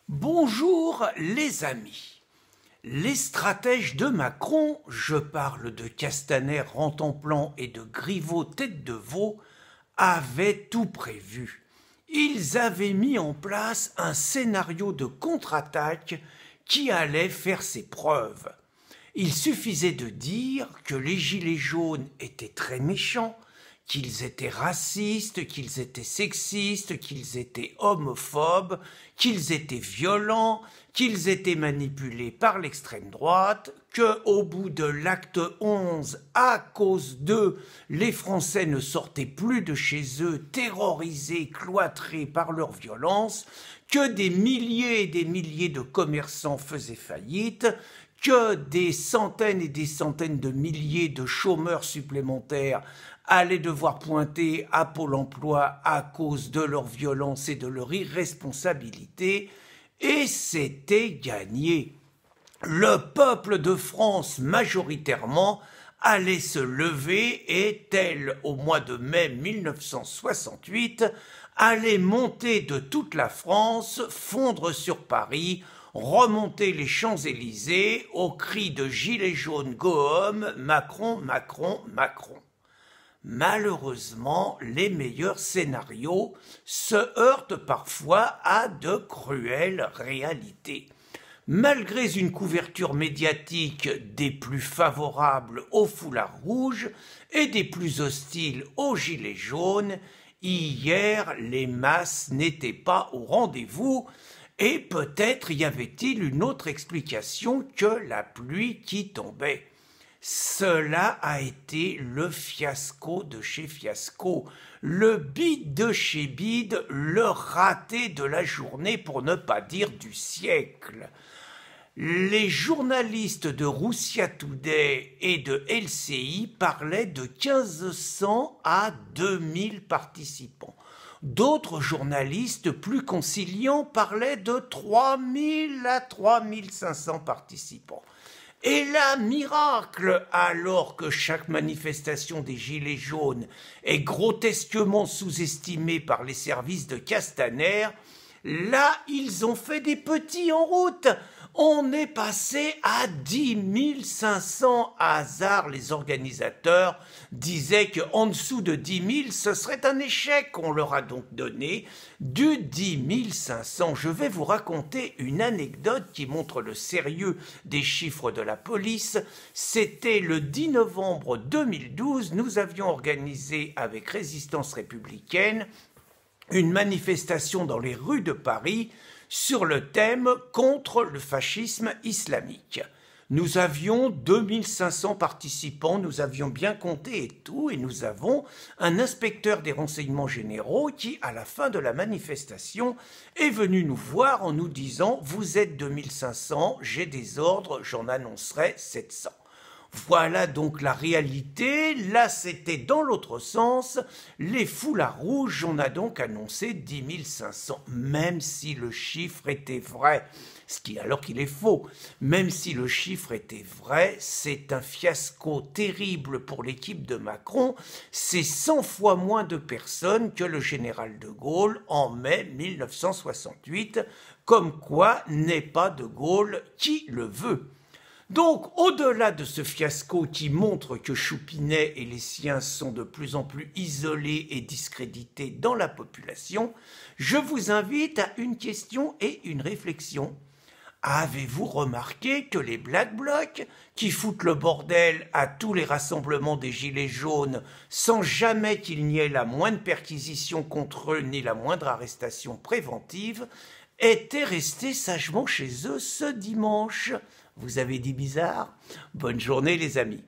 Bonjour les amis. Les stratèges de Macron, je parle de Castaner, Rantanplan et de Griveaux, tête de veau, avaient tout prévu. Ils avaient mis en place un scénario de contre-attaque qui allait faire ses preuves. Il suffisait de dire que les gilets jaunes étaient très méchants, qu'ils étaient racistes, qu'ils étaient sexistes, qu'ils étaient homophobes, qu'ils étaient violents, qu'ils étaient manipulés par l'extrême droite, qu'au bout de l'acte 11, à cause d'eux, les Français ne sortaient plus de chez eux, terrorisés, cloîtrés par leur violence, que des milliers et des milliers de commerçants faisaient faillite, que des centaines et des centaines de milliers de chômeurs supplémentaires allaient devoir pointer à Pôle emploi à cause de leur violence et de leur irresponsabilité, et c'était gagné. Le peuple de France, majoritairement, allait se lever et, tel au mois de mai 1968, allait monter de toute la France, fondre sur Paris, remonter les Champs-Élysées au cri de « Gilets jaunes, go home, Macron, Macron, Macron ». Malheureusement, les meilleurs scénarios se heurtent parfois à de cruelles réalités. Malgré une couverture médiatique des plus favorables aux foulards rouges et des plus hostiles aux gilets jaunes, hier les masses n'étaient pas au rendez-vous et peut-être y avait-il une autre explication que la pluie qui tombait. Cela a été le fiasco de chez Fiasco, le bide de chez bide, le raté de la journée pour ne pas dire du siècle. Les journalistes de Russia Today et de LCI parlaient de 1500 à 2000 participants. D'autres journalistes plus conciliants parlaient de 3000 à 3500 participants. Et là, miracle, alors que chaque manifestation des Gilets jaunes est grotesquement sous-estimée par les services de Castaner, là, ils ont fait des petits en route. On est passé à 10 500 hasard. Les organisateurs disaient qu'en dessous de 10 000, ce serait un échec. On leur a donc donné du 10 500. Je vais vous raconter une anecdote qui montre le sérieux des chiffres de la police. C'était le 10 novembre 2012. Nous avions organisé avec Résistance républicaine une manifestation dans les rues de Paris sur le thème contre le fascisme islamique. Nous avions 2500 participants, nous avions bien compté et tout, et nous avons un inspecteur des renseignements généraux qui, à la fin de la manifestation, est venu nous voir en nous disant « Vous êtes 2500, j'ai des ordres, j'en annoncerai 700 ». Voilà donc la réalité. Là, c'était dans l'autre sens. Les foulards rouges, on a donc annoncé 10 500, même si le chiffre était vrai. Alors qu'il est faux. Même si le chiffre était vrai, c'est un fiasco terrible pour l'équipe de Macron. C'est 100 fois moins de personnes que le général de Gaulle en mai 1968. Comme quoi n'est pas de Gaulle qui le veut. Donc, au-delà de ce fiasco qui montre que Choupinet et les siens sont de plus en plus isolés et discrédités dans la population, je vous invite à une question et une réflexion. Avez-vous remarqué que les Black Blocs, qui foutent le bordel à tous les rassemblements des Gilets jaunes sans jamais qu'il n'y ait la moindre perquisition contre eux ni la moindre arrestation préventive, étaient restés sagement chez eux ce dimanche? Vous avez dit bizarre? Bonne journée les amis.